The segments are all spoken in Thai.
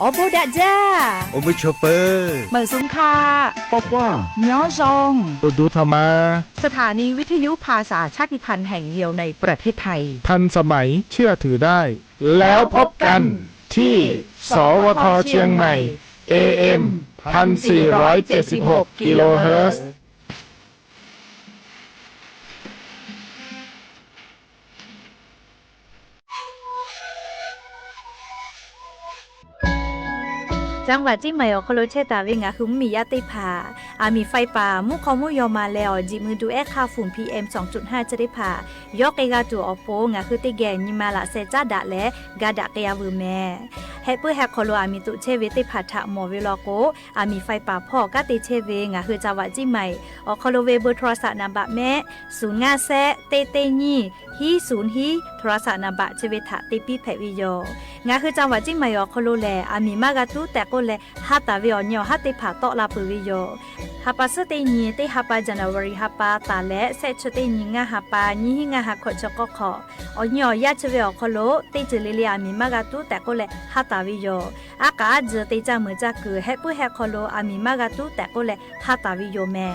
อโบดาจ้าโอเปอร์โชเปอร์เหมือซุ้มค่าป๊อกว่าเนาะซองดูธรรมาสถานีวิทยุภาษาชาติพันธุ์แห่งเดียวในประเทศไทยทันสมัยเชื่อถือได้ แล้วพบกันที่สวทเชียงใหม่ AM 1476 กิโลเฮิรตซ์จังหวัดที่ไม่ออกโคโลเชตาเวงาคือมียาติผามีไฟป่ามุขมุยอมาแล้วจิมือดูค่าฝุ่น PM 2.5 จะได้ผ่ายกเอกาตัวอโปงาคือติแกนิมาละเซจาดะและกาดะเกียวแม่เฮเปอร์แฮคโคโลมีตุเชเวติผาทะหมอเวลโกมีไฟป่าพ่อกะติเชเวงาคือจังหวัดที่ไม่ออกโคโลเวเบอร์โทรศัพท์นำบะแม่05แซเตเตญีฮี0ฮีโทรศัพท์นำบะเชเวทะติปีแผวิโยงาคือจังหวัดที่ไม่ออกโคโลแลมีมากะตุแต่ก็แลฮัตตาวิออนยอฮัตติผาตอลาปุวิโยฮัปาสเตญีเตฮัปาจันวารีฮัปาตาและเซชเตญีงาฮัปาญีหิงาฮักขจกขออนยอยาชเวอคโลเตจเลเลียมีมากาตุแต่ก็แลฮัตตาวิโยอากาจเตจามือจักคือเฮปุเฮคโลมีมากาตุแต่ก็แลฮัตตาวิโยแม่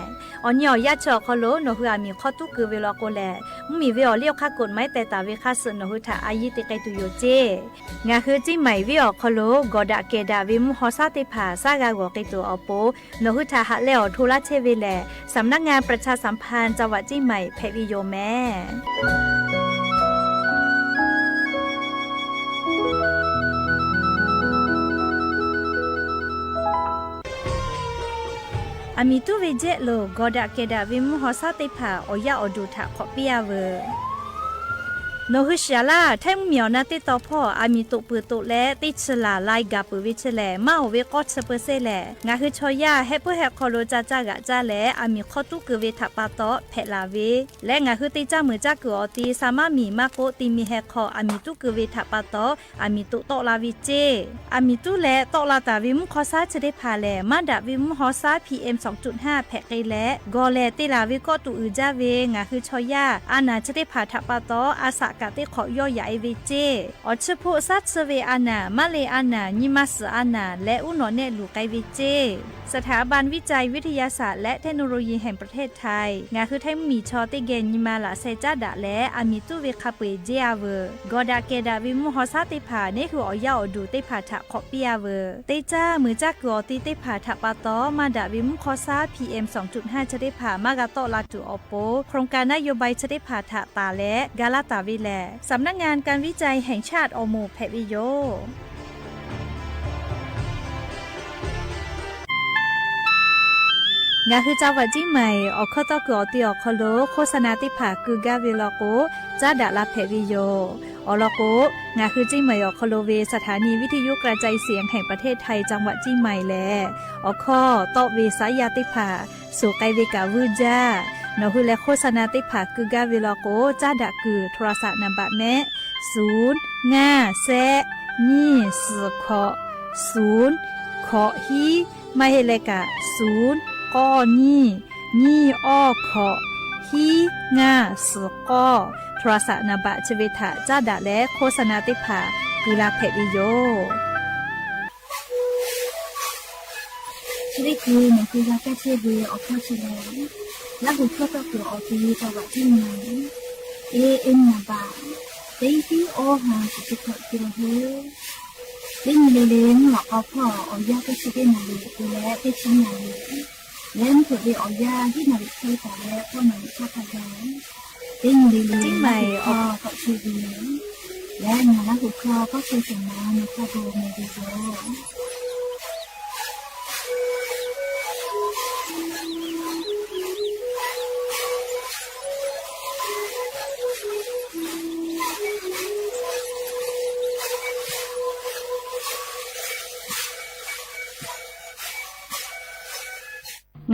อนยอยาชคโลโนฮืมีขอตุคือเวลโกแลมีเวอเลียวคักกฎหมายแต่ตาเวคัสโนฮืทาอายิติไกตุโยเจงาคือจิไหมเวอคโลกอดาเกดาวิมุฮอซาติผาซากากกิตัวอโปโนหุทาหะเลอทุลาเชเวแลสำนักงานประชาสัมพันธ์จังหวัดจี้ใหม่เพวิโยแม่มีตุเวเจโลกอดาเกดาวิมุฮอซาติผาโอยาอดูทาขอเปียเวโนฮุชยาลาแทงเมียวนาติตอพ่อมีตุปือตุและติชลาไลกาปือวิชแลมาโอเวกอดเชเปเซแลงาคือชอยาเฮเปแฮคอโลจาจากะจาและมีข้อตุกือเวทัปาตอเพลาเวและงาคือติจามือจากืออตีสามารถมีมาโกติมีแฮคอมีตุกือเวทัปาตอมีตุตอลาวิเจมีตุและตอลาตาวิมุคอซาจะได้พาแลมาดาวิมุฮอซา PM 2.5 แพกไกและกอแลติลาวิก็ตุอือจาเวงาคือชอยาอานาจะได้พาทัปาตออาสกะติขอย่อใหญ่เวเจอชโพซัตเซเวอานามาเลอานานิมัสอานาและอุนอเนลูไกเวเจสถาบันวิจัยวิทยาศาสตร์และเทคโนโลยีแห่งประเทศไทยงาคือไทยมีชอติเกนิมาละเซจาดะและมีตุเวคาเปเจอาเวกอดาเกดาวิมุฮอซาติผานี่คืออย่าอดูติผาทะขอเปียเวเตจ้ามือจักกอติติผาทะปาตอมาดาวิมุคอซา PM 2.5 จะได้ผามากาโตลาจุอโปโครงการนโยบายจะได้ผาทะตาและกาลาตาวิแลสำนักงานการวิจัยแห่งชาติอโมแพวิโยงาคือจังหวัดจี้ใหม่ออกข้อต่อกอติออกคโลโฆษณาติผาคือกาเวลโกจาดาลาแพวิโยอลโกงาคือจี้ใหม่ออกคโลเวสถานีวิทยุกระจายเสียงแห่งประเทศไทยจังหวัดจี้ใหม่แลออกข้อตอเวสายาติผาสุไกเวกาวูจานอคือและโฆษณาติผาคือกาเวลโกจาดาคือโทรศัพท์นำบะแม่0 5 แซนี่สือขอ0ขอฮีไม่เฮเลกะ0ก้อนี่อ้อขอฮีงาสือก้อโทรศัพท์นำบะชเวทะจาดาและโฆษณาติผาคือลาเพวิโยชีวิตคือมันคือยาแก้เชื้อเวออกข้อเฉลยและหัวข้อต่อตัวออกทีจังหวัดที่ไหนAM นะบ่าเต็งที่โอหาสุดๆกิโลเฮิรตซ์เล่นเล่นหลอกเอาพ่อเอายาก็ชีวิตนาลีและที่ชิ้นนาลีเล่นถือไปเอายาที่นาลีใช้แต่แล้วก็นาลีชอบทำแล้วเล่นเล่นจิ้งใหม่ออกกับชีวิตและงานหัวข้อก็คือสมาในข้อดูในวิดีโอ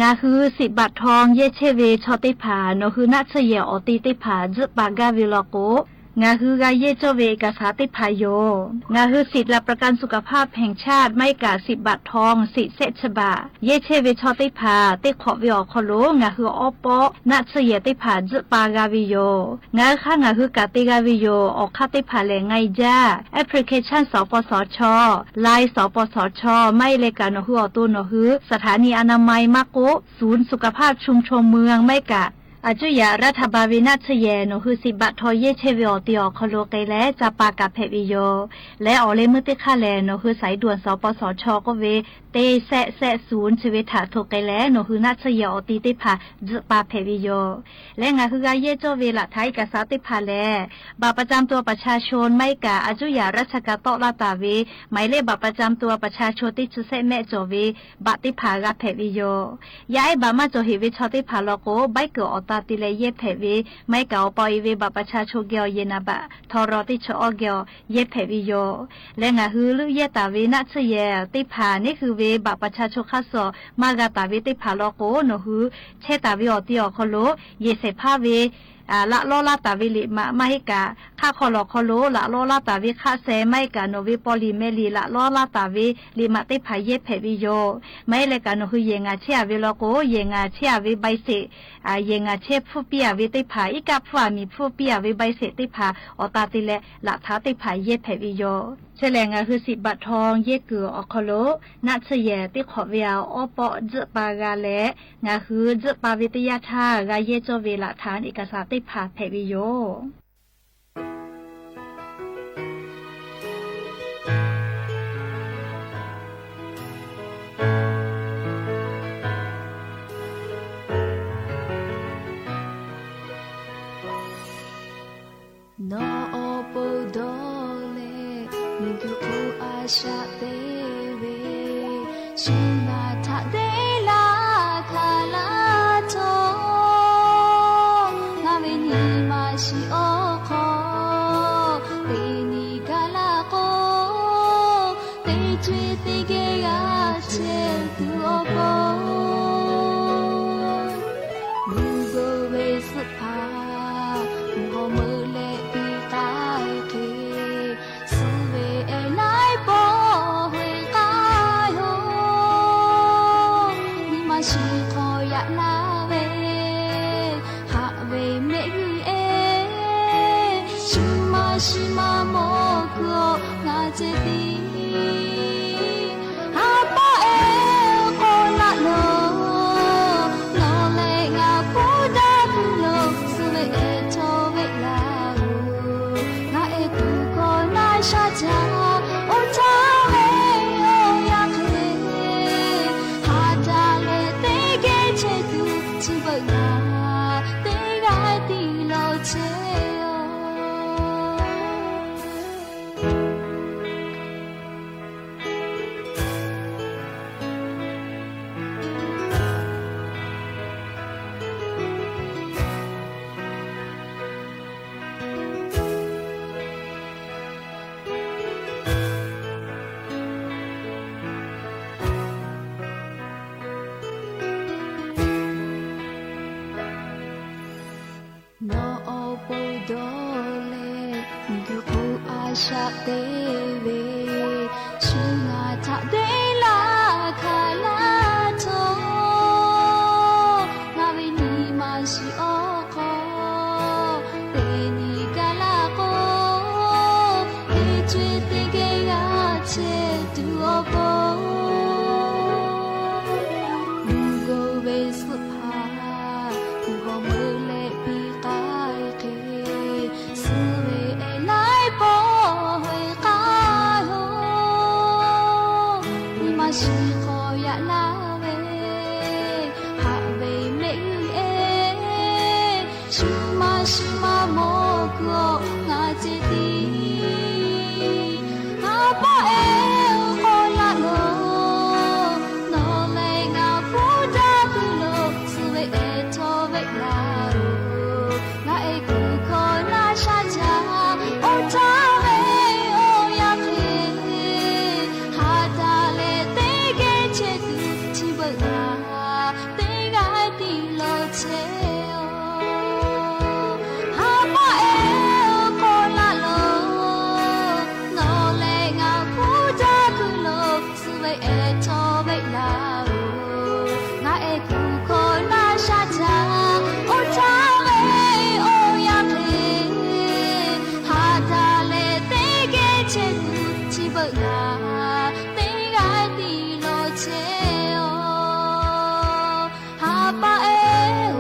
งาคือ10 บาททองเยเชเวชอติผาโนคือนาเชเยออติติผาจปากาวิลโก งาฮือกาเยโจเวกาสาติพายโยงาฮือสิทธิ์หลักประกันสุขภาพแห่งชาติไม่กา10 บาททองสิเซชบาเยเชเวชอติพาติขอวิอคโลงาฮืออปอนัเสยติพาจปากาวิโยงาข้างาฮือกาติกาวิโยออกคาติพาแลไงจ้าแอปพลิเคชันสปสชไลน์สปสชไม่เลกานฮืออตุนฮือสถานีอนามัยมะโกศูนย์สุขภาพชุมชนเมืองไม่กะอาจุยารัฐบาลวินาศเยนคือ10 บาททอเยเชวิอติอคโลเกและจะปากาเพวิโยและออเลมือติคาแลนคือสายด่วนสปสชก็เวเตแซศูนย์ชีวิตถาโทเกและคือนาชเยอติติพาจะปาเพวิโยและงาคือกาเยโจเวละไทยกษาติพาแลบัตรประจำตัวประชาชนไม่กะอาจุยาราชการตอลาตาเวหมายเลขบัตรประจำตัวประชาชนที่จุเซแม่โจเวบัตรติพากาเพวิโยย้ายบามาโจฮิวิชอติพาโลโกใบเกอตาติเลเยเพวิไม่เก่าปอยเวบัตรประชาชนเกียวเยนาบะทอรอติชอเกียวเยเพวิโยและงาฮือลุเยตาเวนาชเยติพานี่คือเวบัตรประชาชนข้าสอมากาตาเวติพาโลโกโนฮือเชตาเวอติอคโลเยเสพาเวละโลลาตาวิลิมาไม่กะข้าคอลอคอโลละโลลาตาวิข้าเซไม่กะโนวิปอลิเมลีละโลลาตาวิลิมาติพายเยเพวิโยไม่เลยกะโนคือเยงาเชียวิโลโกเยงาเชียวิใบเสเยงาเชผู้เปียวิติพาอีกาผู้มีผู้เปียวิใบเสติพาอตาติเลละท้าติพายเยเพวิโยเฉลงาคือ10 บาททองเยกืออคโลนัชเยติขอเวียวอปอจปากาเลงาคือจปาวิทยาธากาเยโจเวละฐานเอกสารติพาเพวิโยชาเตเวสุนาทะเดลาคาลาโตงาเวนีมาชิโอโคเตนีกาลาโกเตจวยเตเกยาเชตุโอโปมูโกเวสุภามูโฮมือเลปีกายเคสุเวเอไลชีคอยะลาเวหะเวเมกุเอชิมาชิมาโมโกงาเจติหะปะเอโกละโลโนเลงาปูดาปุโลสุเวเอโทเวลาโงาเอกุโกนาชาจาโอทาเวโอยาเคหาจาชิบะงาเตกาติโลเชโอชาเตเวสุนาทะเดลาคาลาโตงาเวนีมาชิโอโคเตนีกาลาโกเตจวยเตเกยาเชตุโอโปมูโกเวสุภามูโฮมือเลปีกายเคสุเวเอไลโปชีคอยะลาเวหะเวเมกุเอชิมาชิมาโมโกงาเจติหะปะเอ啦，你爱的路切哦，哈巴哎哦。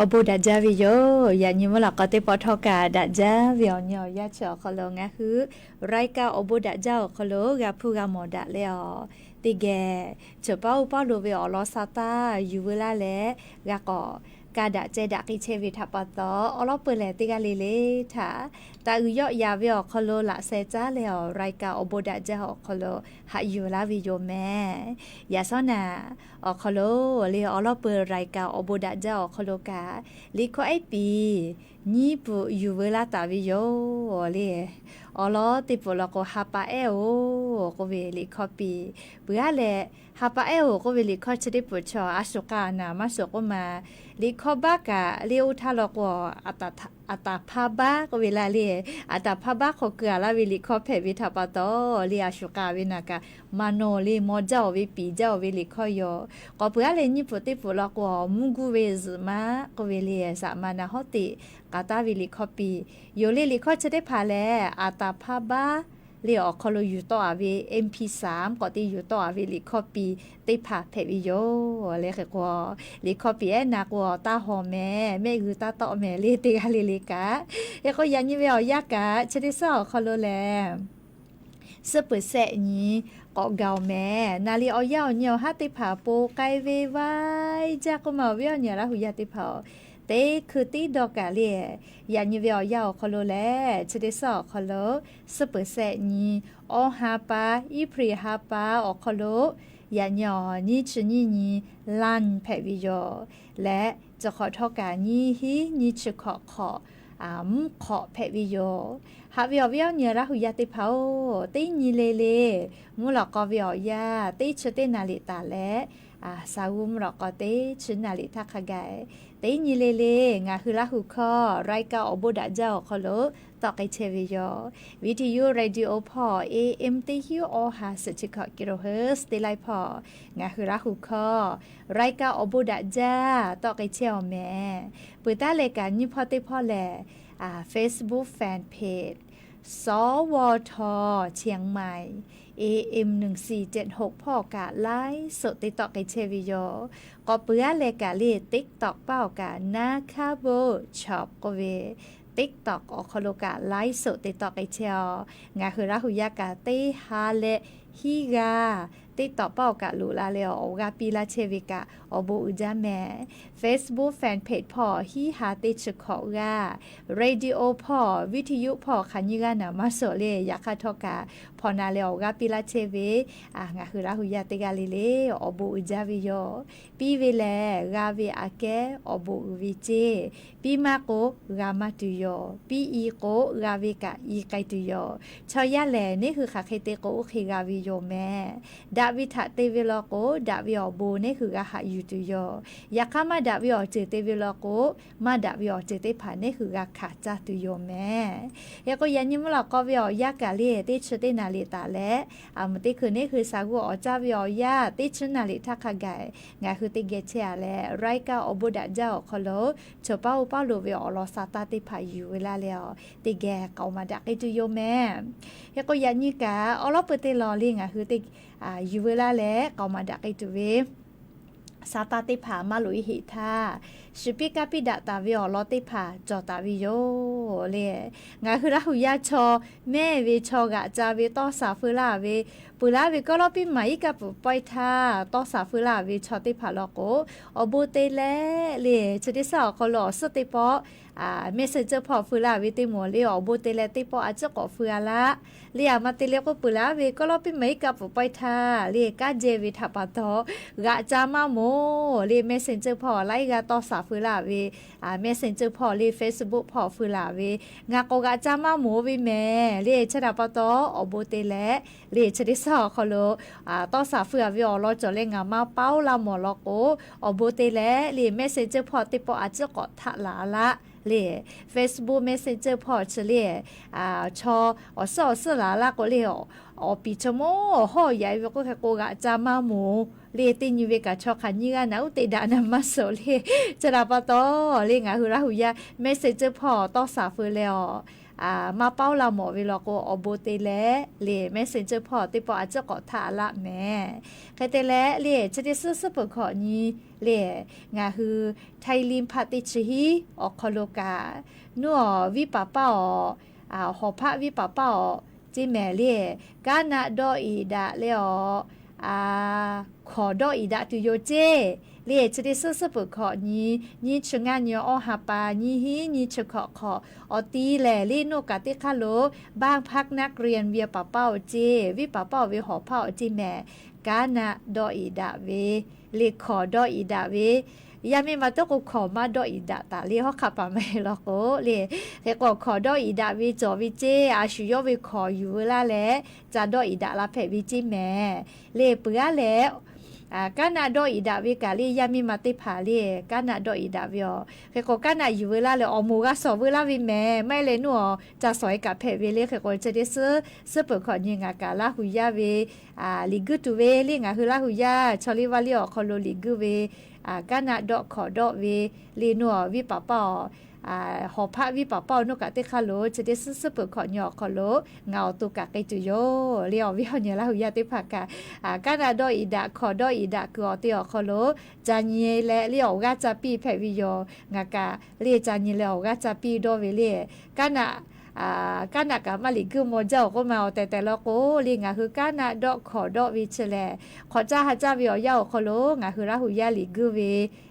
Obo đã ra vì yo ya như mà là có thể bỏ thọ cả đã ra vì nhỏ ya cho khó lo ngã hứ rai ca obo đã ra khó lo gặp phu gặp mỏ đã leo tì ghé chờ bao đồ về ở lo sa ta yu vừa la lẽ gà cỏ cả đã chơi đã cái chơi về tháp bát đó ở lo bơi lẽ tì gà lê lê thả ta yo ya về khó lo là xe cha leo rai ca obo đã ra khó lo hạ yu la vì yo mẹ ya sao nè ở khó lo leo ở lo bơi rai ca obo đã ra khó lo cả lý có ai bị nhí bu yu vừa la ta vì yo lẽ ở lo thì bộ là có hapa eo có về lý có bị bữa lẽ hapa eo có về lý có chỉ để bộ cho asuka na masuk có mà lý có bác cả lý u thà lo có อาตาพาบ้าก็เวลาเรียอาตาพาบ้าเขาเกลือละวิลิคอเพวิทาปาโตเรียชุกาวินากามาโนลีมอเจ้าวิปีเจ้าวิลิคอยอก็เพื่อเลยนี่ปุติปุลกว่ามุกูเวซมาก็เวลีสามานาฮติกาตาวิลิคอปีโยลิลิคอจะได้พาแลอาตาพาบ้าเรียออกคโลอยู่ต่ออาวี MP3 ก็ตีอยู่ต่ออาวีลิคอปีติพาเพวิโยเลยคือว่าลิคอปีนักว่าตาหอแม่คือตาต่อแม่ลีติกาลิกาเอก็ยันยี่เวลยากะชะดิซอคโลแลเสเปิดแสนี้ก็เกาแม่นาลีเอายาวเหนียวฮัติผาโปไกเวไว้จากก็มาเวียวเหนียวละหุยาติผาเต้คือตีดอกกะเลียยันยี่เวลยาวคโลแลชะดิซอคโลเสเปิดแสนี้อฮาปาอีพรีฮาปาออกคโลยันยอนี่ชนี่ลันแพวิโยและจะขอทอกานี่ฮีนี่ชขอขอแพวิโยหาวิวเนียละหุยาติเผาตีนีเลมุหลอกกอวิวยาตีชเตนาลิตาและสาวมุหลอกกอตีชนาลิทักขะไกตีนีเลงาคือละหุคอไรกาอบุดะเจ้าคอโลตอกไอเชวิโยวิทยุเรดิโอพอ AM ติฮิวอหาสจิกกิโลเฮิรตซ์ติไลพองาคือละหุคอไรกาอบุดะเจ้าตอกไอเชวแม่ปืตาเลกันนี่พอติพอแลFacebook Fanpage สวทเชียงใหม่ AM 1476พ่อกะไลฟ์สดติดต่อไกเชวิโยก็เปื้อเลกะลีติ๊กตอกเป้ากะนาคาโบช็อปก็เวติ๊กตอกออกคโลกะไลฟ์สดติดต่อไกเชวงาคือราหุยากะเตฮาเลฮิกาติดต่อเป้ากะลูลาเลออกาปีลาเชวิกะอโบอุจาแม่ Facebook Fanpage พอฮิฮาติชขอกา Radio พอวิทยุพอคันยิกานามาโซเลยาคาทอกาพอนาเลออกาปีลาเชเวงาคือราหุยาติกาลิเลอโบอุจาวิโยปีเวเลกาเวอาเกอโบอุวิเจปีมาโกกามาตุโยปีอีโกกาเวกะอีไกตุโยชอยาแลนี่คือคาเคเตโกโอเคกาวิโยแม่ดาวิทะเตวิโลโกดาวิอโบนี่คือกะหะยูตุโยยาคามาดาวิอเจเตวิโลโกมาดาวิอเจเตผานี่คือกะขาจาตุโยแม่ยาก็ยันยิมลก็วิอยากะเลติชเตนาลิตาและมติคือนี่คือสากุอจาวิอยาติชนาลิทักขะไกงาคือติเกเชอะและไรกาอโบดะเจ้าคโลชอเป้าโลวิอลอซาตาติผาอยู่เวลาแล้วติแกเกามาดักไอตุโยแม่ยาก็ยันยิกะอลอเปเตลอลิงคือติอยู่เวลาแล้วก็มาดักไอตัวเวซาตาติผามาลุยหิทาชิปิกาปิดาตาวิอลอติผาจอตาวิโยเลยงาคือราหุยาชอแม่เวชอกะจาเวตอสาฟุลาเวปุลาเวก็รอปิไหมกับปอยทาตอสาฟุลาเวชอติผาลอโกอโบเตเลเลยชดิสาเขาหล่อสติปอเมสเซนเจอร์พอฟุลาเวติโมเลอโบเตเลติปออาจจะกอฟุลาเลียมาเตเลก็ปุลาเวก็รอปิไหมกับปอยทาเลียกาเจวิทัปาโตกะจามาโมเลียเมสเซนเจอร์พอไลกะตอสาฟุลาเวเมสเซนเจอร์พอเลีย Facebook พอฟุลาเวงาโกกะจามาโมวิแม่เลียชดาปาโตอโบเตเลเลียชดิสาเขาโลตอสาฟุลาเวอลอจอเลงามาเป้าลาหมอลอโกอโบเตเลเลียเมสเซนเจอร์พอติปออาจจะกอทะลาละเลย Facebook Messenger พอเฉลี่ยชอสอสลาละก็เลยปีชโมห่อใหญ่ก็แค่โกกะจามาหมูเลตินยูเวกะชอคันยี่กันนะอุตดานามาโซเลจะราปะตอเลงะหุระหุยา Messenger พอตอสาฟืแล้วมาเป้าเราหมอเวลาก็อโบเตเลเลเมสเซนเจอร์พอติปออาจจะกอทาละแม่ใครเตเลเลจะได้ซื้อสปขอนี้เลงาคือไทยลิมพาติชิฮีออกคโลกานัววิปาป้าหอพระวิปาป้าจิแม่เลกานาดออีดาเลขอดออีดาตุโยเจเลียจะได้ซื้อสปขอนี้นี่ชงานยอหาปานี่ฮีนี่ชขอขอตีแหล่ลีโนกาติคาโลบ้างพักนักเรียนเวียปะเป้าเจวิปะเป้าเวหอเป้าจิแม่กานาดออีดาเวเลขอดออีดาเวยามีมาต้องขอมาดออีดาตาเลียเขาขับไปไม่หรอกเลียแต่ก็ขอดออีดาวิจอวิเจอาชุยวิขออยู่ละแหละจะดออีดาละเพวิจิแม่เลียเปื้อแล้ว กานาดออีดาวิกาลียามีมาติผาลีกานาดออีดาวิอเคโกกานาอยู่เวลาเลยอมูกาสอเวลาวิแม่ไม่เลยนัวจะสอยกับเพเวเลเคโกจะได้ซื้อเปิดขอยิงากาลาหุยาเวลิกุตุเวลิงาฮือลาหุยาชอลิวาลีอคอโลลิกุเวกานาดอขอดอเวลีนัววิปะป้อหอพระวิปเป้านกกะเตคาโลจะได้ซื้อเปิดขอหยอกขอโลเงาตุกะไกจุโยเลียววิหอนยาลาหุยาติภากากานาดออีดาขอดออีดากอเตียขอโลจานีและเลียวกาจะปีแพวิโยงากาเลียจานีเลียวกาจะปีโดเวเลียกานากานักมาลิกุโมเจ้าก็มาแต่ละโกลิงาคือกานาดอกขอดอกวิเชแลขอจ้าหาจ้าวิอยาขอโลงาคือราหุยาลิกุเว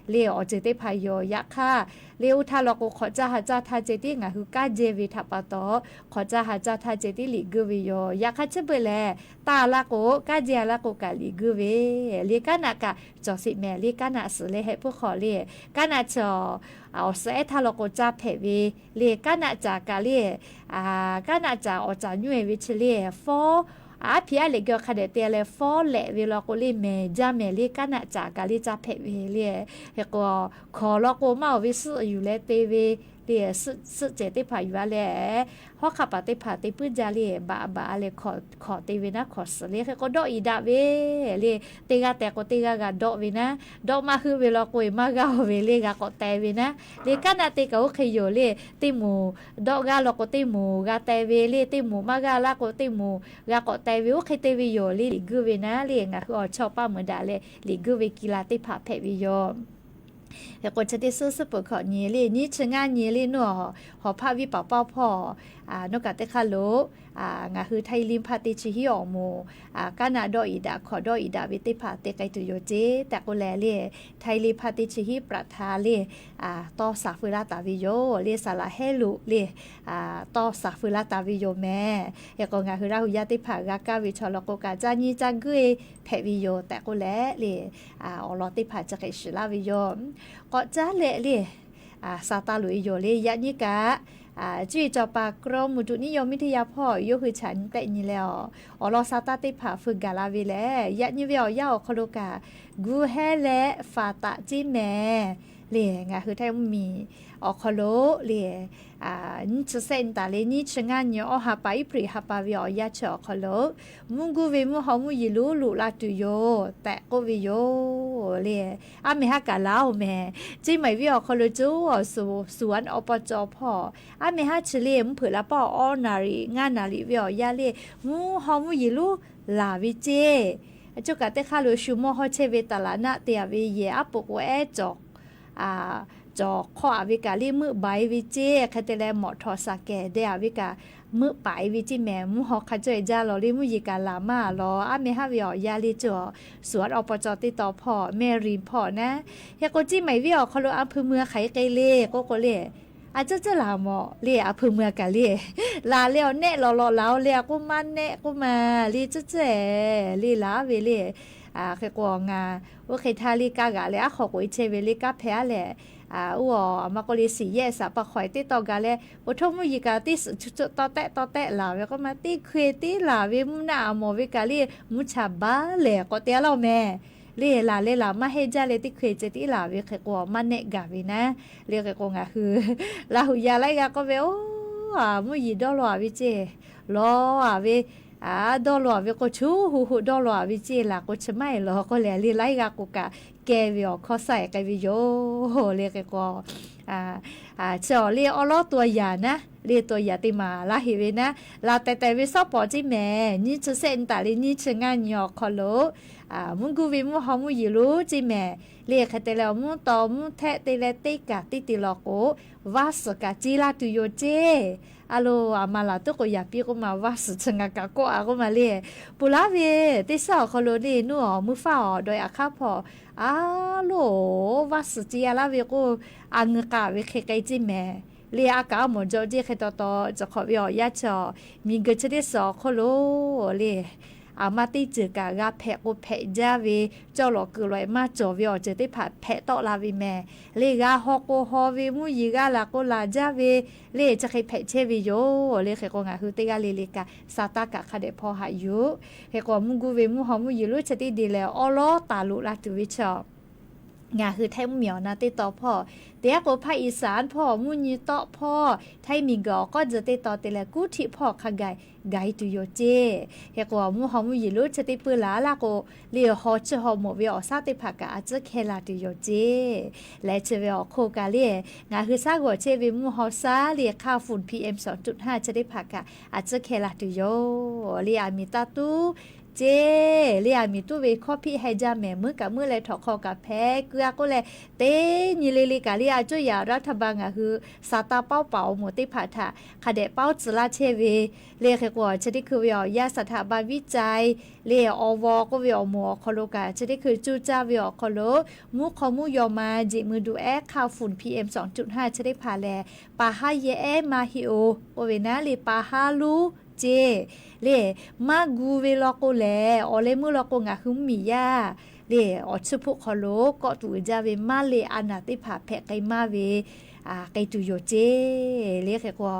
เลียอเจติพายยักค่ะเลียวทาลกขอจ้าหาจ้าทาเจติงาคือกาเจวิทัปตอขอจ้าหาจ้าทาเจติลิกุเวโยยักค่ะเชเบแลตาละโกกาเจละโกกาลิกุเวเลีกานักจอสิแม่เลีกานาสเลให้ผู้ขอเลีกานาจอเอาเสทาลกจ้าเพเวเลีกานาจากาเลีกานาจาอจาญวยวิเชเลียฟอพี่อะไรก็ขดเตียเลยฟอเละเวลาโกลีเมจาเมลีกานาจากาลีจาเพเวเลียเฮก็ขอลกมาวิสุอยู่เลเตเวเลียสุเจติพาอยู่แลฮอขับปฏิพาติปื้นจาเลียบาเลยขอเตเวนะขอสเลียก็ดออีดาเวเลียเตกาแต่ก็เตกากาดอเวนะดอมาคือเวลาโกยมากาเวเลียกาก็เตเวนะเลียกานาเตกาโอเคโยเลียติมูดอกาลก็ติมูกาเตเวเลียติมูมากาลาก็ติมูกาก็เตเวโอเคเตเวโยเลียกูเวนะเลียงาคือชอบป้าเหมือนดาเลยลิกูเวกีฬาติพาเพเวโยแต่คนจะได้ซื้อเปิดขอเนียเลยนี่ชงานเนียเลยนัวหอผ้าวิปเป้าพ่อนกกะเตคาโลงาคือไทยลิมพาติชิฮิออโมกานาดออีดาขอดออีดาวิติพาเตไกตุโยเจแต่ก็แลเลยไทยลิมพาติชิฮิประทาเลยต่อสาฟุลาตาวิโยเลยสาระเฮลุเลยต่อสาฟุลาตาวิโยแม่แล้วก็งาคือราหุยาติพากากาวิชอลโกกาจานีจังกุยเพวิโยแต่ก็แลเลยอลอติพาจะไกชิลาวิโยก็จ้าเละเลยซาตาลุยโยเลยยะนิกะจุยจอปากรมมุตุนิยมวิทยาพ่อโยคือฉันแต่นี่แล้วอลอซาตาติผาฝึกกาลาวิแลยะนิเวลยาคโลกากูแฮและฟาตะจิแมเลียงาคือไทยมีอคโลเลียนี่จะเส้นตาเลนี่ชงานยอหาไปปริหาปาวิอยาเชอคโลมุงกูเวมุหอมุยิลูลุลาตุโยแต่ก็วิโยเลียเมฮากาลาวแม่จิไม่วิอคโลจูสวนอปจพ่อเมฮาเฉลียมเผื่อละป้อออนารีงานนารีวิอยาเลียมุหอมุยิลูลาวิเจจุกะเตคาโลชูโมฮอเชเวตาลานะเตียเวเยอปกเอจอกจอข้ออวิกาลีมือใบวิเจคาเตแลหมอทอสาแกเดอวิกามือปายวิจิแมมุฮอคาเจจาลอลิมุยิกาลามาลอเมฮาวิอยาลิจอสวนอปจติต่อพ่อแมรีพ่อนะเฮโกจิไม่วิอคโลอำเภอเมืองไขไกเลโกเลอาจจะลาหมอเลียอำเภอเมืองกะเลียลาเลียวเนะลอแล้วเลียกูมันเนะกูมาลีจะเจลีลาเวเลเคกงาว่าเคทาลีกากะเลยขอกุยเชเวลิกาแพ้แหละมากรีสีแย่สาปะข่อยติต่อกันเลยว่าทุ่มยิกาติสุดต่อแตะลาเวก็มาติเคติลาเวมุนาโมวิกาลีมุชาบาเล่ก็เตียเราแม่เล่ลามาเฮจาเลติเคเจติลาเวเคกมันเนกาวินะเรียกเคกงาคือลาหุยาไลกาก็เวโอ้มุยดอลวาวิเจรอเวดอลวาเวก็ชูหูดอลวาวิเจลาก็ชไม่หรอก็แลลีไลกากุกะแกวิอขอใส่กวิโยเรียกก็เจาะเรียอลอตัวใหญ่นะเรียตัวใหญ่ติมาลาหิเวนะลาแต่วิซอปอจิแม่นี่จะเส้นตาลีนี่ชงานยอคอโลมุงกูวิมุหอมุยิรูจิแม่เรียกแต่แล้วมุตอมุแทะเตเลติกาติลอโกวาสกาจิลาตุโยเจอโลมาลาตุโกยาปีก็มาวาสชงากาโกก็มาเรียปุลาเวติสอคอโลนี่นัวมุฟ้าโดยอาคาพอโลวาสจิอาลาเวโกอังกาเวเคไกจิแม่เรียอากาหมดจอจีเคตอจะขอวิอยาจอมีเกจได้สอโคโลเรีย อามาติจือกะกาแพะโกแพะจาเวเจ้าหลอกคือลอยมาจอเวอเจติผัดแพะตอลาวิแม่เลกาฮอกโกฮอเวมูยีกาลาโกลาจาเวเลจะใครแพะเชวิโยเลเคโกงาคือเตกาเลเลกาซาตากะคาเดพอหายุเฮโกมุกูเวมูฮอมูยีลุชติดีแล้วอลอตาลุลาตุวิชองาคือไทยเหมียวนะติต่อพ่อเตียกภาคอีสานพ่อมุญต่อพ่อไทยมีกอก็จะติต่อแต่ละกูที่พ่อขกายไกตุโยเจเฮกว่ามูฮอมูยิลุจะติปืลาลาโกเลียฮอชฮอมเวอซาติภากะอาจจะเคลาตุโยเจและเชเวอโคกาเลียงาคือซากัวเชเวมูฮอซาเลียค่าฝุ่น PM 2.5 จะได้ภากะอาจจะเคลาตุโยเลียมีตาตูเจเลียมีตู้เวคอพี่ให้จาแม่มือกับมือเลยถอคอกับแพ้เกลือก็เลยเต้ยิเลลิกาเลียจุยารัฐบาลคือซาตาเป้าเป่าหมติผาถะคเดเป้าจลาเชเวเลียกว่าจะได้คือวิอยาสถาบันวิจัยเลียอวก็วิอหมอคอโลกาจะได้คือจูจ้าวิอคอโลมุขมุยอมาจิมือดูแอข่าวฝุ่น PM 2.5จะได้ผ่าแลปาฮาเยแอมาฮิโอโอเวนะลีปาฮาลูเจเลมากูเวลโกแลอเลมือลโกงะหุมมียาเลอชุพุคอโลก็ตูจาเวมาเลอานาติผาแพะไกมาเวไกตูโยเจเลแค่กว่า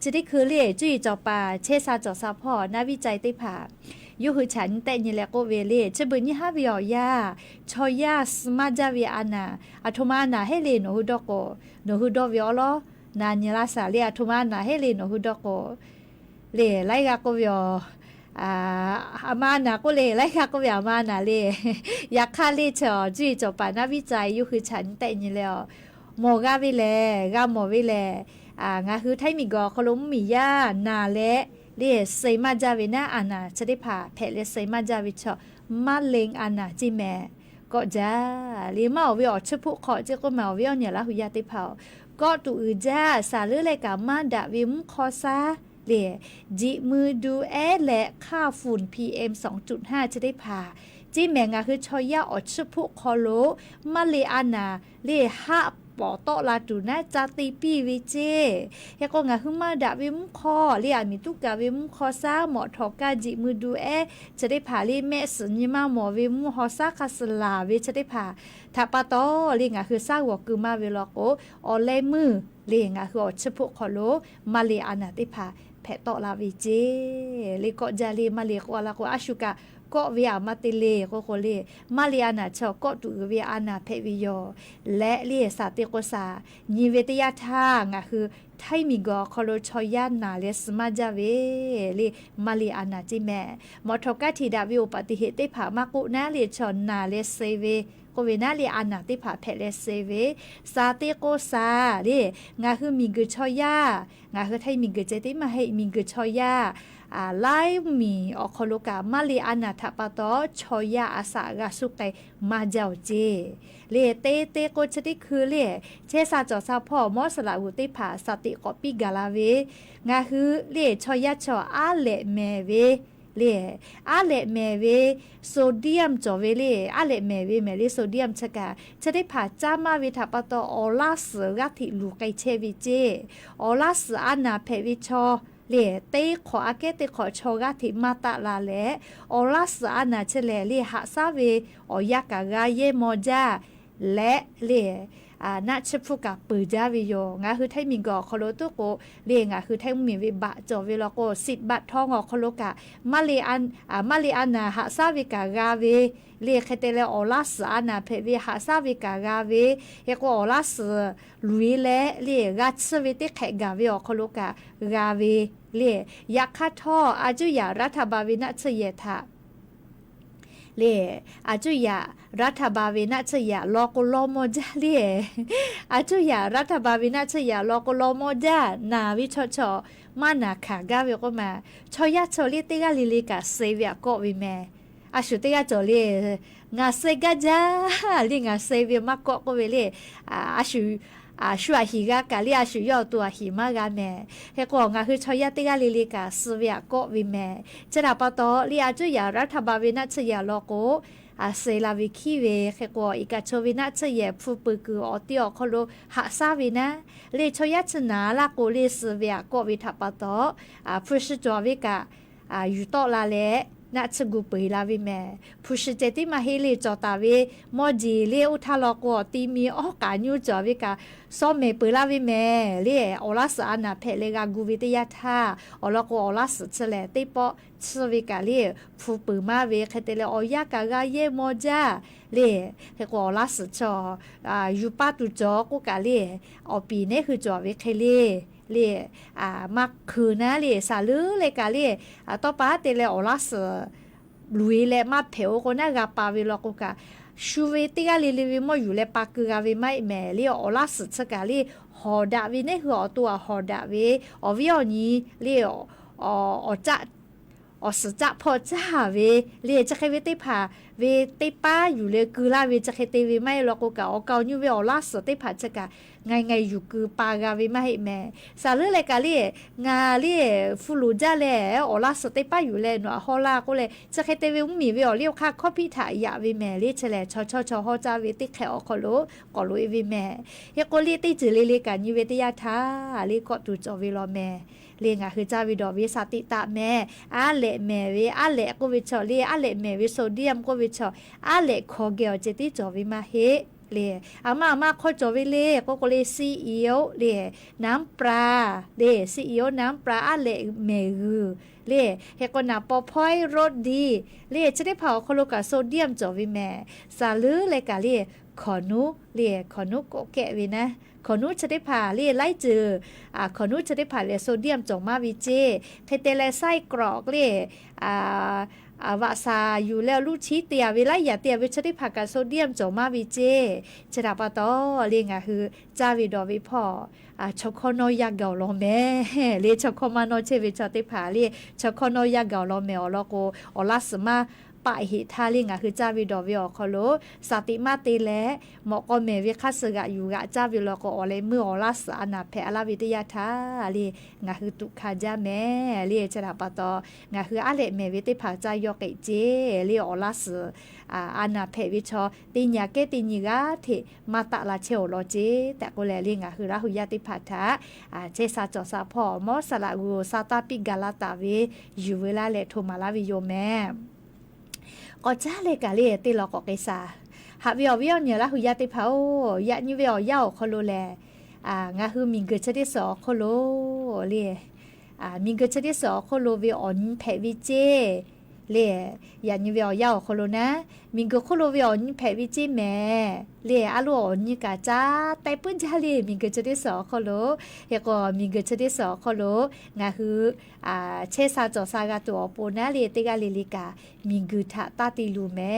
จะได้คือเลจุยจอปาเชซาจอซาพ่อนาวิจัยติผายูคือฉันแต่นี่แหละก็เวเลจะเบิ่นี่ฮาวิอยาชอยาสมาจาเวอานาอะโทมานาให้เลโนฮุดโกโนฮุดอวิอลนานิลาซาเลอะโทมานาให้เลโนฮุดโกเลไลกาก็วิออามานาก็เลยไล่ค่ะก็อย่ามานาเลยอยากค่าเลยเฉอจุยจบปานาวิจัยอยู่คือฉันแต่นี่แล้วโมกาวิแลกาโมวิแลงาคือไทยมีกอคลมมีย่านาและเรียเซมาจาวินาอานาจะได้ผ่าแผลเลเซมาจาวิชอมาเลงอานาจิแม่ก็จะเรียมาวิอชพุขอเจ้าก็มาวิอเนี่ยละหุยาติเผาก็ตูอือจ้าสาลือเลยกับมาดาวิมคอซาเลจิมือดูแอและค่าฝุ่น PM 2.5 จะได้ผ่าจิแมงาคือชอยาอดชพุคอโลมาเลอานาเลฮะปอโตลาตูนะจาติปีวิเจเฮก็งาคือมาดาวิมคอเลอามีตุกาวิมคอซาหมอทอกาจิมือดูแอจะได้ผ่าเลแม่สญมาหมอวิมฮอซาคาสลาเวจะได้ผ่าถ้าปะโตเลงาคือซาวกือมาเวลโกออเลมือเลงาคืออดชพุคอโลมาเลอานาติผ่าแพะตอลาวิเจเลก็จาเลมาเลกวาลาโกอาชุกะก็เวียมาติเลก็โคเลมาเลอานาชอก็ตุเวียอานาเพวิโยและเลสาติโกซาญิเวตยาทางะคือไทยมีกอคอโลชอยานาเลสมาจาเวเลมาเลอานาจิแม่มอทอกะทีดาวิอุปติเหตุได้ผ่ามากุนาเลชอนนาเลเซเวก็เวนาเลอานาติผาแพเลเซเวซาติโกซาเลงาคือมีกึชอยางาคือไทยมีกึเจติมาให้มีกึชอยาไลมีอคโลกามาเลอานาทปะตอชอยาอาสากาสุกไกมาเจ้าเจเลเตเตโกชติคือเลเชซาจอซาพ่อมอสลาอุติผาสติกอปิกาลาเวงาคือเลชอยาชออาเลเมเวเลอาเลเมเวโซเดียมจอเวเลอาเลเมเวเมเลโซเดียมชะกาจะได้ผ่าจ้ามาวิทาปะตออลาสกะทิลูไกเชวิเจอลาสอานาเพวิชอเลเตขออาเกเตขอชอกะทิมาตะลาเลอลาสอานาเชเลเลหะซาเวอยากะกาเยมอจาและเลนาชพุกะปืจาวิโยงาคือไทยมิงกอคอโลตุโกเลงาคือไทยมีวิบะจอเวลโก10 บาททองอคอโลกะมาเลอันนาหะซาวิกากาเวเลคเตเลอลาสอานาเพเวหะซาวิกากาเวเฮโกอลาสลุยเลเลกัสเวติแขกาเวอคอโลกะกาเวเลยักคะท่ออาจุยารัฐบาลวินัชเยทะเลอาจุยารัฐบาลวินัชยาลอกโลโมจาเลอาจุยารัฐบาลวินัชยาลอกโลโมจานาวิชชมานาคากาเวก็มาชอยาชอลิติกาลิลิกาเซเวียก็วิเมอาชุติกาจอเลงาเซกาจาลิงาเซเวียมาก็เวเลอาชุอาฮิกากาลิอาชุยอตัวหิมากาเมเฮก็งาคือชอยาติกาลิลิกาเซเวียก็วิเมจะดาปะตอลิอาจุยารัฐบาลวินัชยาลอโกเซลาวิคีเวเฮก็อีกาชวินัชเยฟูปึกออติอคโลหะซาวินะเลชอยาชนาลาโกเลเซเวียก็วิทัปะตอพุชจอวิกาอยู่ตอลาเลใน น่าจะกูไปลาวิแม่ผู้ชายที่มาเฮลิจอตาเวมอจีเลี้ยวทะเลาะกว่าตีมีออกการยูจอวิกาซ้อมเมไปลาวิแม่เลี้ยอลาสอานาเพเลกากูวิทยาท่าอลก็อลาสเฉลติปอสวิกาเลี้ยผู้ปืนมาเวคเตเลอยากากาเยมอจ้าเลี้ยเฮก็อลาสจอยูปาตุจอกูกาเลี้ยอปีนี้คือจอวิเคเลี้ยเล่มักคือนะเล่สาลือเลยกะเล่ต่อไปเตเลอลาสลุยเลยมาเผวคนน่ะกะปาวิลกุกะชูเวติกะลิลิวิมอยู่เลยปากกะวิไม่แม่เล่อลาสสกะเล่หอดาวิเนี่ยคือตัวหอดาวิอวิอนี้เล่อจะสจะพอจ้าเวเล่จะเคยเวติผาเวติป้าอยู่เลยคือลาเวจะเคยเตวิไม่ลกุกะเกาอยู่เวอลาสติผาจะกะไงอยู่คือปากาวิมาให้แม่สาลือเลยกะเล่งาเล่ฟูลูจ้าเล่อลาสติป้าอยู่เลยหนูฮอลาก็เลยจะเคยเตวิมีเวอเลี้ยวค่าข้อพิถายาวิแม่เล่เฉลชอฮอจ้าเวติแขอคอโลกอโลวิแม่เฮโกเล่ติจือเล่กันยูเวติยาทาเล่ก็ตูจอวิลอแม่เลี้ยงคือจ้าวิดอวิสติตาแม่เละแม่เวเละก็วิชอเล่เละแม่วิโซเดียมก็วิชอเละคอเกลเจติจอวิมาเฮเล่อามาข้อจอวิเล่ก็เลยซีเอียวเล่น้ำปลาเล่ซีเอียวน้ำปลาเละแม่เล่เฮก็นาปอพอยรสดีเล่จะได้เผาโคโลกาโซเดียมจอวิแม่สาลือเลยกะเล่ขอนุเล่ขอนุก็แกะวินะขอนุจะได้ผ่าเล่ไล่เจอขอนุจะได้ผ่าเล่โซเดียมจงมาวิเจเคเตเลไส้กรอกเล่วาซาอยู่แล้วลูกชี้เตียเวลาอย่าเตียวิชได้ผ่ากับโซเดียมจงมาวิเจจะดับปะตอเรียงคือจาวิดอวิพอชอคอนอยากเกาลอแม่เล่ชอคอมานอเชวิชได้ผ่าเล่ชอคอนอยากเกาลอแม่อลโกอลาสมาปะหิทาลิงคือจาวิดอวิอคอโลสติมาเตแลหมอก็เมวิคัสกะอยู่กะจาวิลก็อเลมืออลาสอานาเพอลาวิทยาทาลีงาคือตุคาจาแม่ลีจะดาปะตองาคืออะเลเมวิติภาจายอกเจลีอลาสอานาเพวิชอติญญาเกติญิกาเทมาตะลาเชโอโลเจแต่ก็แลลิงคือราหุยาติภาทาเจซาจอซาพอมอสละกูซาตาปิกาลาตาเวอยู่เวลาเลโทมาลาวิโยแม่ก็จ้าเลยกะเลยติลอกเกษาหาวิวเนี่ยละหุยาติเผายะนี่วิวยาวคอโลแลงาคือมิงเกชะดิสอคอโลเลยมิงเกชะดิสอคอโลวิออนแพวิเจเลยยะนี่วิวยาวคอโลนะมิงเกคอโลวิออนแพวิเจแม่เลยอะโลนี่กะจ้าแต่ปื้นจ้าเลยมิงเกชะดิสอคอโลเฮก็มิงเกชะดิสอคอโลงาคือเชซาจอซากาตัวโปนะเลยติกาลิกามิงกุทะตาติลูแม่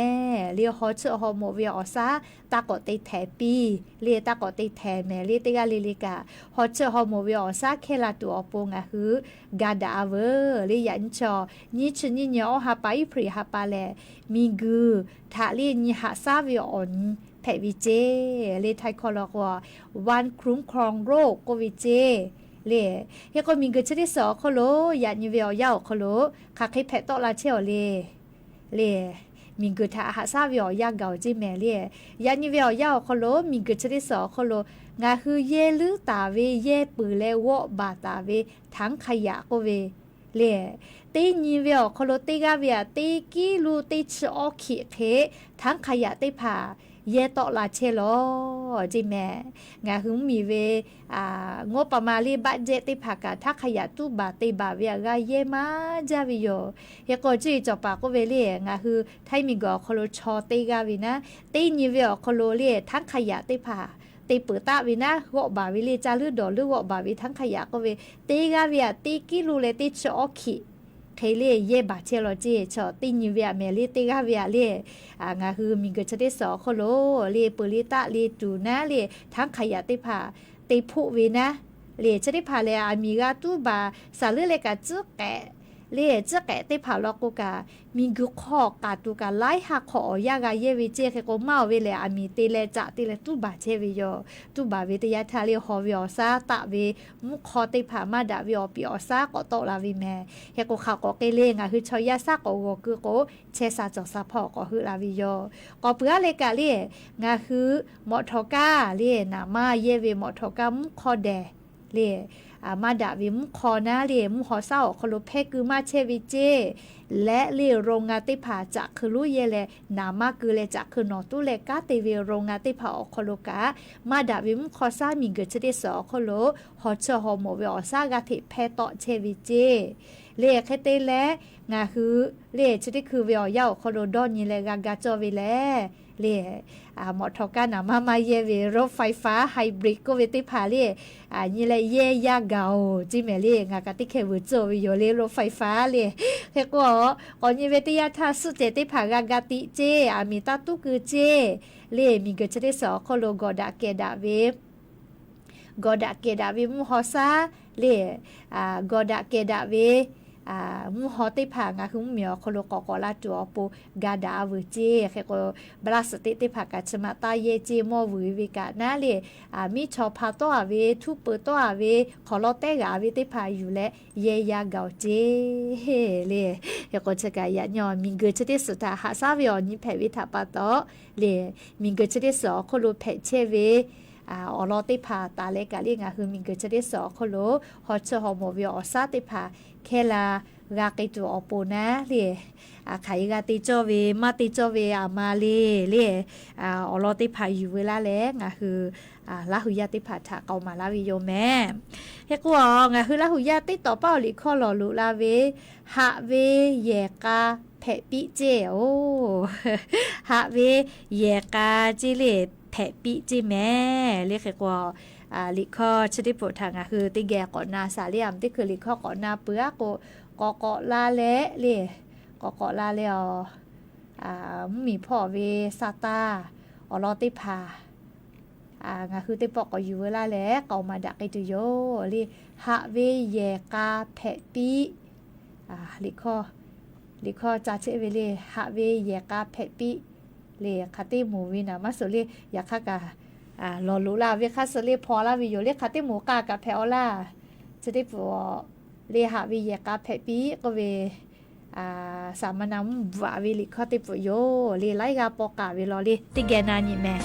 เลียฮอชฮอโมวิออซาตากอติแทปีเลียตากอติแทแม่เลียติกาลิกาฮอชฮอโมวิออซาเคลาตัวโปงะคือกาดาเวเลียยันชอนี่ชนี่เนาะฮาปาอิพริฮาปาแลมิงกุทะเลียนี่หาซาวิออนแพวิเจเลียไทคอลอกว่าวันคุ้มครองโรคโควิดเจเล่เฮก็มีเกิดชนิดสอคอโลยานิเวลยาวคอโลคาคิเพตอลาเชลเล่มีเกิดทาหาซาเวลยาเกาจิแม่เล่ยานิเวลยาวคอโลมีเกิดชนิดสอคอโลงาคือเยลือตาเวเยปือเลวบาตาเวทั้งขยะก็เวเล่ตีนิเวลคอโลติกาเวตีกิลูติชอคิเคทั้งขยะติผาเยตอลาเชลอจิแม่งาหึงมีเวงบประมาณลีบัดเจติภากาทักขยะตู้บาติบาเวียกาเยมาจาวิโยเฮก็จิจอปาก็เวเลงาคือไทมิกอคอโลชอติกาวินะตินิเวอคอโลเลทั้งขยะติภาตีเปิดตาวินะวอบาวิลีจาลือดอลือวอบาวิทั้งขยะก็เวติกาเวียติกิลูเลติชอคิเคเล่เย่บาเชลอจีชอตินิเวียเมลิติกาเวียเล่งาคือมิงเกชะได้สอโคโลเล่ปุริตะเล่ตูนะเล่ทั้งขยะติผาติพุวินะเล่ชะได้ผาเล่อามีกาตูบาสาลือเลกาจึกแกเล่จึกแกติผาลอกุกามิงกุขอกาตูกาไลหักขอยากาเยวิเจเคโกมาเวเลอามีติเลจะติเลตูบาเชวิโยตูบาเวตยาทาเลฮอวิออซาตะเวมุขอติผามาดาวิออปิออซาก็โตลาวิแมเฮโกขากอเกเลงาคือชอยาซาโกโกคือโกเชซาจอซาพอก็คือลาวิโยก็เปือเลกาเลงาคือมอทอกาเลนามาเยเวมอทอกามุขอแดเล มาดาวิมุคอนะเลียมุหอเศร้าคโลเพกือมาเชวิเจและเลียโรงงานติผาจะคือลุเยเลนามาคือเลจะคือนอตุเลกาเตเวโรงงานติผาอคโลกามาดาวิมุคอซามีเกชเดสอคโลฮอเชฮอโมเวอซากาเทเพตอเชวิเจเลเคเตและงาคือเลชดิคือเวอยาวคโลดอนนี่เลกากาจอเวเลเลหมอทอกันมาเยเวรถไฟฟ้าไฮบริดก็เวติพาเลนี่เลยเยยาเกาจิเมเลงากาติเควโจวิโยเลรถไฟฟ้าเลเฮก็นี่เวติยาทาสุเจติพากากาติเจมีตาตุคือเจเลมีเกจเดสอคโลกอดาเกดาเวกอดาเกดาเวมุฮอซาเลกอดาเกดาเวมุฮอติผางาคือมุเมียวคโลกอกอลาจัวปูกาดาเวเจเฮก็บลาสติติผากาชมาตาเยเจมอววิกานาเลมีชอพาตอเวทุเปตอเวขอลอเตกาเวติผาอยู่และเยยาเกาเจเลเฮก็ชะกายะญอมิงเกชติสุตาหาซาเวอนิเพวิทาปาตอเลมิงเกชติสอคโลเพเชเวอลอติพาตาเลกาลีงาคือมิงเกชเดสอคโลฮอชฮอโมวิอซาติพาเคลากาเกจูอโปนะเลไขกาติจอเวมาติจอเวมาเลอลอติพาอยู่เวลาแลงาคือลาหุยาติพาทาเกามาลาวิโยแม่เฮกวงาคือลาหุยาติต่อเป้าลิคอลอลุลาเวหะเวเยกาเพปิเจโอหะเวเยกาจิเลแผปีจิแม่เรียกว่าลิคอชดิปทางคือติแกก่อนนาสาเลียมที่คือลิคอก่อนนาเปื้อกกลาเละเรียกลาเลียวมีพ่อเวซาตาอลอติพางาคือติปอกก็อยู่เวลาแล้วเกามาดักไอตุโยลิฮะเวเยกาแผปีลิคอจาเชเวเลฮะเวเยกาแผปีเลคาติหมูวินะมาสุเลอยากกะรอรู้ล่ะเวคาสุเลพอละวิโยเลคาติหมูกากะแพอล่ะจะได้ปัวเลหะวิเยกาแพปีก็เวสามนำวะวิลิคาติปุโยเลไลกาปอกาเวลอเลติแกนานี่แม่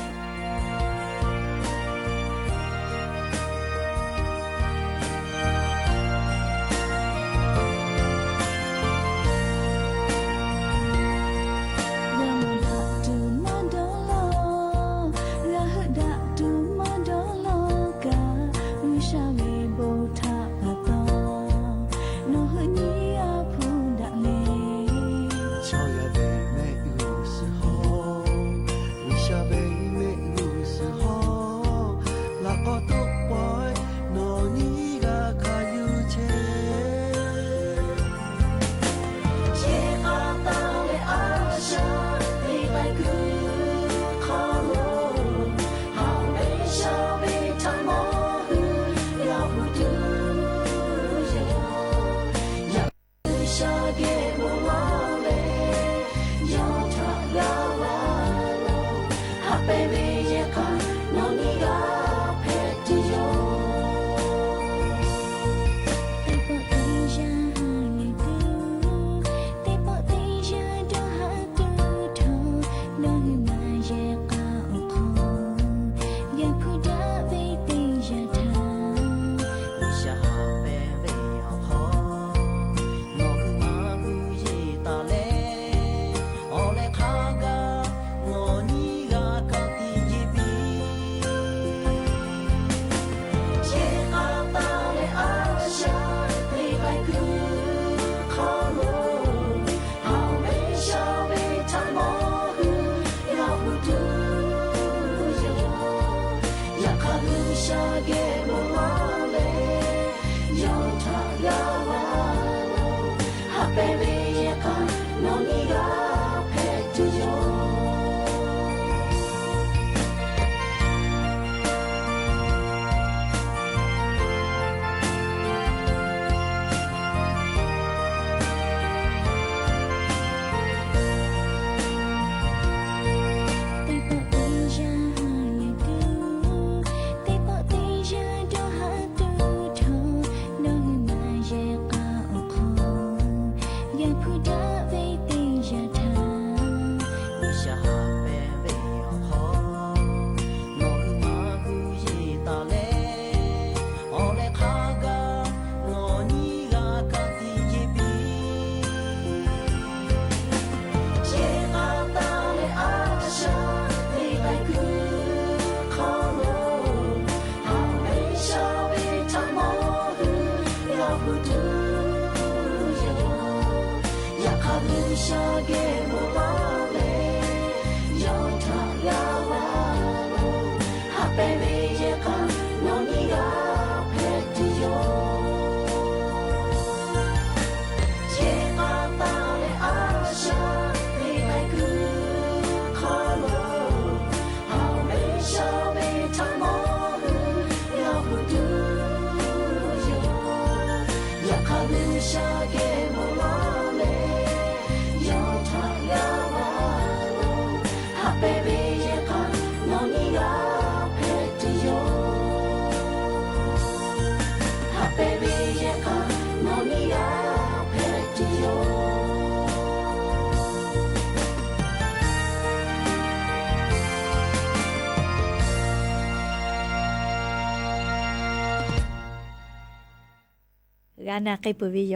กานาเกปุวิโย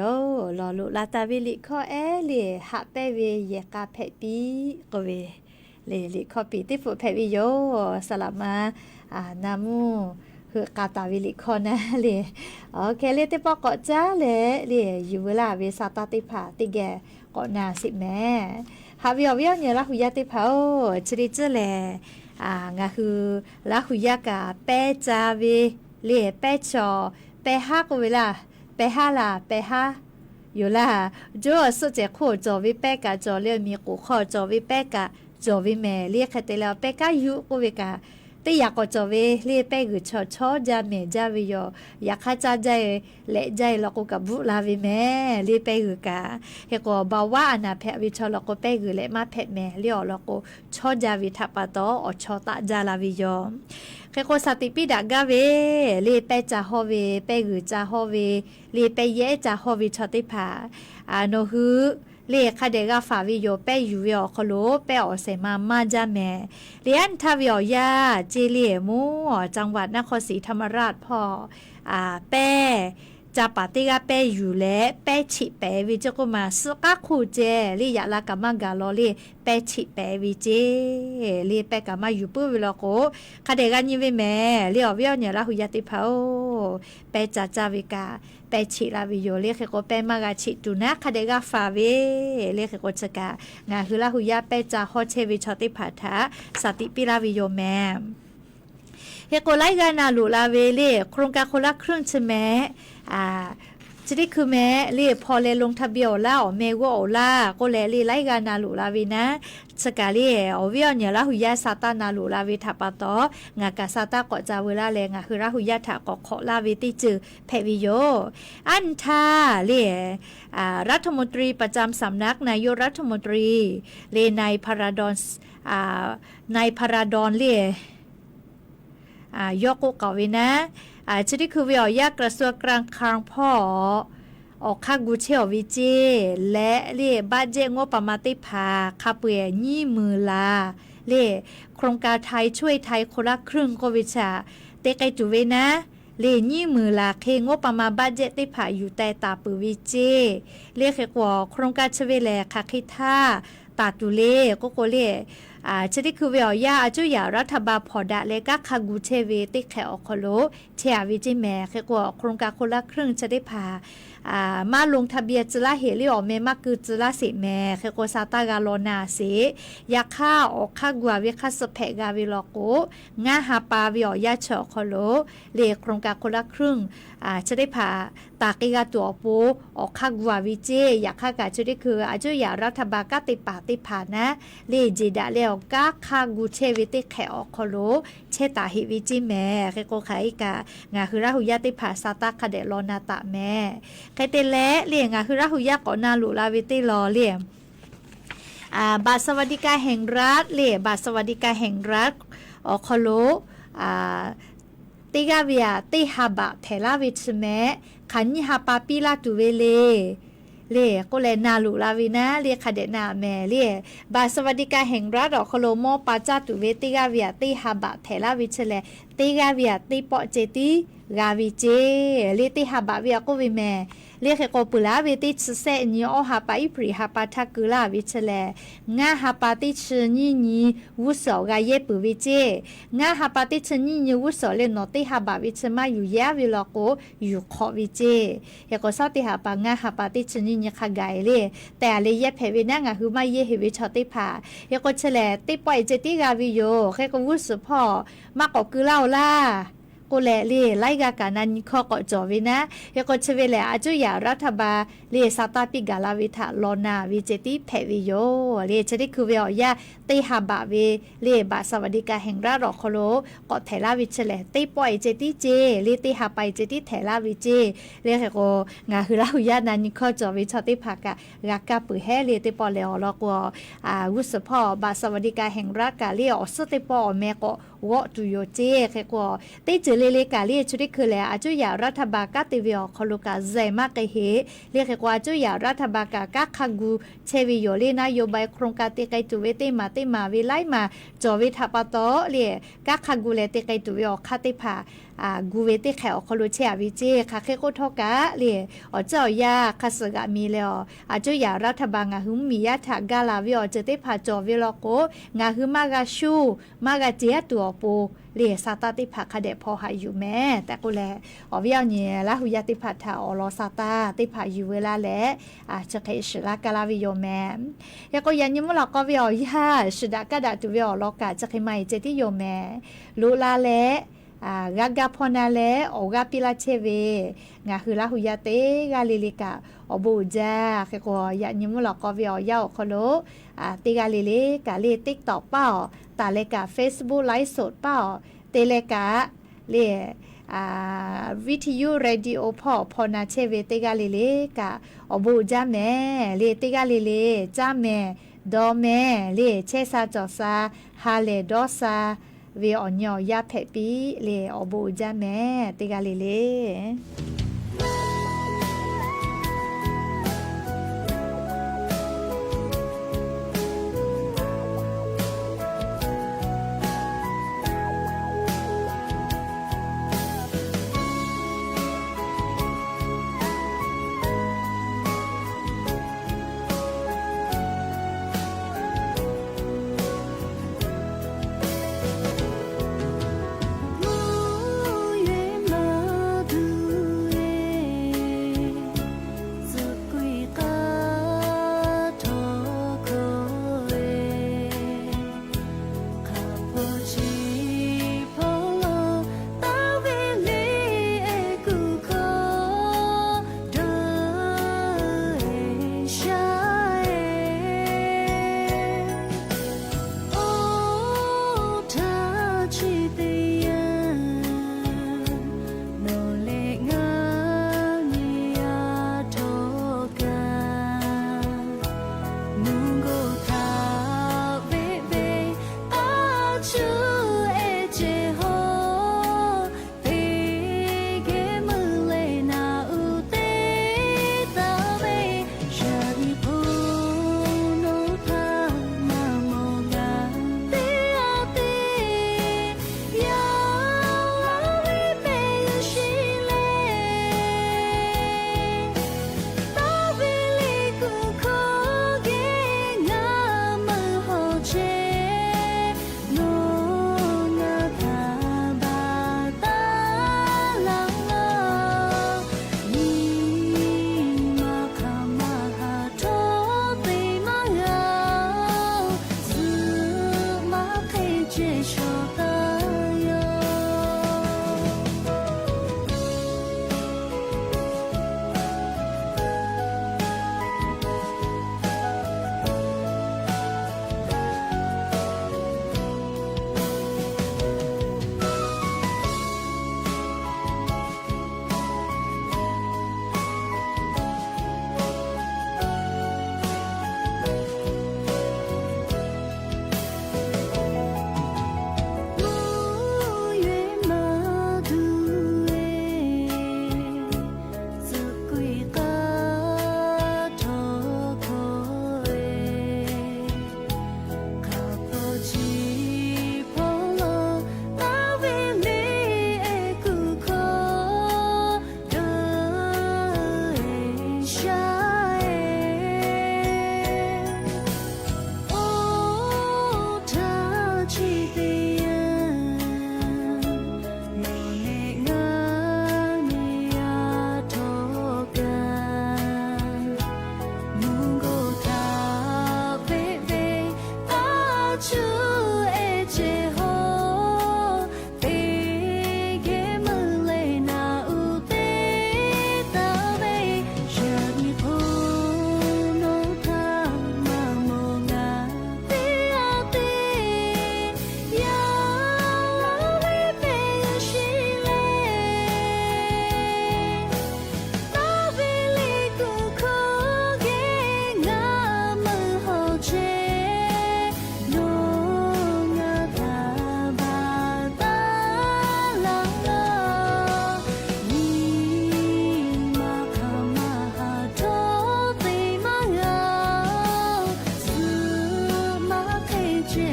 ลอลุลาตาวิลิข้อเลหะเปเวเยกาเพปีกเวลิข้อปีติฟุเพวิโยสลับมานามูคือกาตาวิลิข้อนะโอเคติปอกอจ้าอยู่เวลาเวสาตาติผาติแกกอนาสิแม่หาวิโอเนี่ยละหุยาติผาจริจงาคือละหุยากาเปจาเวเปชอเปฮากเวลาไปหาล่ะไปหาอยู่ล่ะจ่อสุดจะคู่จ่อวิเปกะจ่อเลี้ยมีกูข้อจ่อวิเปกะจ่อวิแม่เรียกแต่แล้วเปกะอยู่กูวิกะแต่อยากก็จ่อวิเรียกเปกุชอจาแม่จาวิโยอยากข้าจ้าใจเละใจแล้วก็กับบุลาวิแม่เรียกเปกุกะเฮก็บอกว่าอนาเพวิชอแล้วก็เปกุเละมาเพแม่เลี้ยวแล้วก็ชอจาวิทัปโตอชอตะจาลาวิโยเคโคสติปิดากาเวลีเปจาฮอเวเปกุจาฮอเวลีเปเยจาฮอวิชติภาโนฮือลีคาเดกาฟาวิโยเปยูวิโอคโลเปอเสมาจาแมเลียนทาวิโอยาจิเลียมูจังหวัดนครศรีธรรมราชพ่อเปจาปาติกาเปอยู่และเปชิเปวิจกุมาสกาคูเจลียาลากามังกาโลลีเปชิเปวิเจลีเปกามาอยู่ปุวิโลโกคาเดกานิวิแม่ลีอวิโอเนี่ยละหุยาติภาเปจาจาวิกาเปชิลาวิโยเรียกโกเปมากาชิตุนะคาเดกาฟาเวเรียกโกจกางาคือละหุยาเปจาฮอเชวิชติภาทาสติปิลาวิโยแมเฮโกไลกานาลูลาเวเลโครงการคนละครึ่งใช่ไหมจะได้คือแม่เรียพอเลยลงทะเบียนแล้วเมวโอล่าก็เลยไล่กานาลูลาวีนะสกาเรียอวิอเนี่ยละหุยาซาตานาลูลาวีทับปะตองากาซาตาเกาะจาเวลาแรงคือละหุยาถาเกาะขอลาวีติจือเพวิโยอันทาเรียรัฐมนตรีประจำสำนักนายกรัฐมนตรีเลนายพาราดอนนายพาราดอนเรียยกเก่าวินะจะได้คือวิอยากระทรวงการคลังพ่อออกค่ากูเชียววิจิและเรียบ้านเจงบประมาณติพาคาเปียยี่มือลาเรียโครงการไทยช่วยไทยคนละครึ่งโควิดชาเตไกจุเวนะเรียยี่มือลาเคงบประมาณบ้านเจติพาอยู่แต่ตาปือวิจิเรียกกว่าโครงการชเวแลคาคิท่าตาตุเลก็โกเลจะได้คือเวียยาอาจุยารัฐบาลพอดะเลก็คากูเชเวติแขอคโลเทียวิจิแม่คือกว่าโครงการคนละครึ่งจะได้พามาลงทะเบียนจุลาเฮลิออเมมาคือจุลาสิแม่คือกว่าซาตากาโลนาเสยาค่าออกค่ากัววิคัสเพกาวิโลโกงาฮาปาวิอยาเฉอคโลเลโครงการคนละครึ่งจะได้พาตากิกาตัวปูออกค่ากัววิเจอยากค่ากาจะได้คืออาจุยารัฐบาลก็ติปาติผานะเลจิดาเลกาคากูเชวิติแขออกคโลเชตาฮิวิจิแม่คือกว่าไขกางาคือราหุยาติผาซาตาคาเดโลนาตะแม่ใครเตและเลียงคือราหุยากอนาลูลาวิติลอเลียงบัตรสวัสดิการแห่งรัฐเลียบัตรสวัสดิการแห่งรัฐออกคโลติกาเวียติฮาบะเทลาวิชแม่ขันยิฮาปาปิลาตุเวเลก็เลยนาลูลาวินะเรียกคาเดนาแม่บัตรสวัสดิการแห่งรัฐออกคโลโมปาจาตุเวติกาเวียติฮาบะเทลาวิชเลติกาเวียติปอเจติกาวิเจเรียติฮาบะเวียก็วิแม่เรียกโกปุลาวิติชเซนิโอฮาปาอิปริฮาปาทักกุลาวิชเลงาฮาปาติชนีวุโสกาเยปุวิเจงาฮาปาติชนีวุโสเลนอติฮาบะวิชมาอยู่ยาวิโลโกอยู่ขอวิเจเฮโกซาติฮาปางาฮาปาติชนีขะไกเลแต่เลยเยเพวินะงาคือมาเยเฮวิชติภาเฮโกเชเลติปอยเจติกาวิโยเฮโกวุโสพ่อมากกกุลาล่า กูแลเล่ไล่กาการนั้นข้อก็จอวินะยก็เชเวแลอาจุยารัฐบาลเล่ซาตาปิกาลาวิทาลอนาวิเจติแพวิโยเล่จะได้คือเวียยาเตหาบาเวเล่บาสวัสดิการแห่งรัฐรอคโลก็เทลาวิเชเลเตปอยเจติเจเล่เตหาไปเจติเทลาวิเจเล่ก็งาคือลาหุยานั้นข้อจอวิชอติภากะกากาปุแฮเล่เตปอเลอลอกวุสพอบาสวัสดิการแห่งรัฐกาเล่อสเตปอแม่ก็วอตุโยเจแค่ก็เตเจเลกาเล่ชุดที่คือแลอาจุยารัฐบาลกาติวิอคโลกาใจมากเฮเรียกว่าอาจุยารัฐบาลกาคักูเชวิโยเลนายบายโครงการเตไกตุเวเตมาวิไลมาจอวิทัปโตเรียกาคักูเลเตไกตุวิอคาติพากูเวเตแขอคโลเชอวิเจคาเคโกทอกะเรียเจ้ายาคาสกะมีแล้วอาจุยารัฐบาลงาหุมมียะทากาลาวิอเจเตพาจอวิโลโกงาหุมากาชูมากาเจตัวปูเรียซาตาติผักคาเดพอหาอยู่แม่แต่กูแลวิเอาเนี่ยละหุยาติผัดถาอลอซาตาติผัอยู่เวลาแหละจะเคยสละกาลาวิโยแม่ยาก็ยันยิมลอกก็วิเอาย่าสดากาดาตุวิเอาลอกาจะเคยไม่เจติโยแม่ลูลาแหละกาพอนาแลโอกาปิลาเชเวงาคือละหุยาเตกาลิลิกาบูจาแค่ก็ยันยิมลอกก็วิเอาย่าคโลติกาลิลิกาลิติ๊กตอกเป้าตาเลกา Facebook ไลฟ์สดเป้าเตเลกาเลวิทยุเรดิโอพอนาเชเวเตกาลิลิกาบูจาแม่เลเตกาลิลิจาแม่ดอแม่เลเชซาจอซาฮาเลดอซาเวออนยอยาเพปีเลบูจาแม่เตกาลิลิ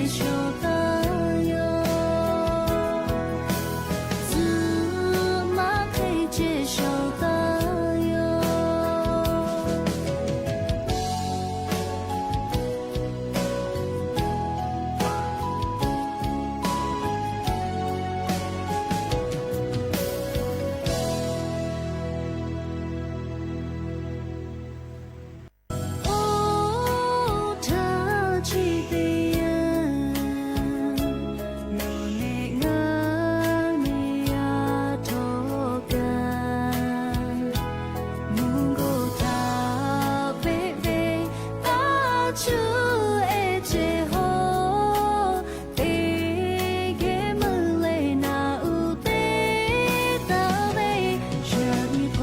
手的哟，怎么可以接受的哟？哦，他去的呀，罗内阿米亚托干，蒙古塔贝贝阿楚埃切吼，贝给门雷那乌贝达贝，热米普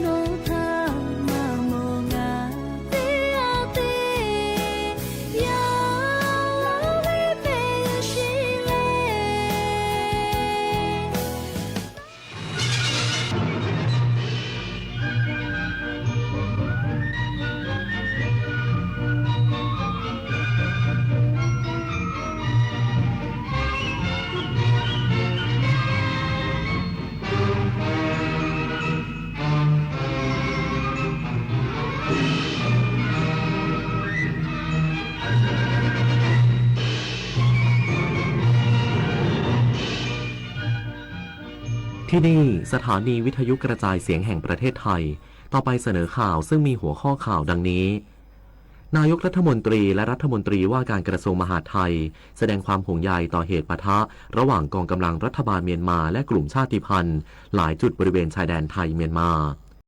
诺塔马蒙阿贝阿贝，呀拉贝贝西嘞。ที่นี่สถานีวิทยุกระจายเสียงแห่งประเทศไทย ต่อไปเสนอข่าวซึ่งมีหัวข้อข่าวดังนี้ นายกรัฐมนตรีและรัฐมนตรีว่าการกระทรวงมหาดไทย แสดงความห่วงใยต่อเหตุปะทะระหว่างกองกำลังรัฐบาลเมียนมาและกลุ่มชาติพันธุ์หลายจุดบริเวณชายแดนไทยเมียนมา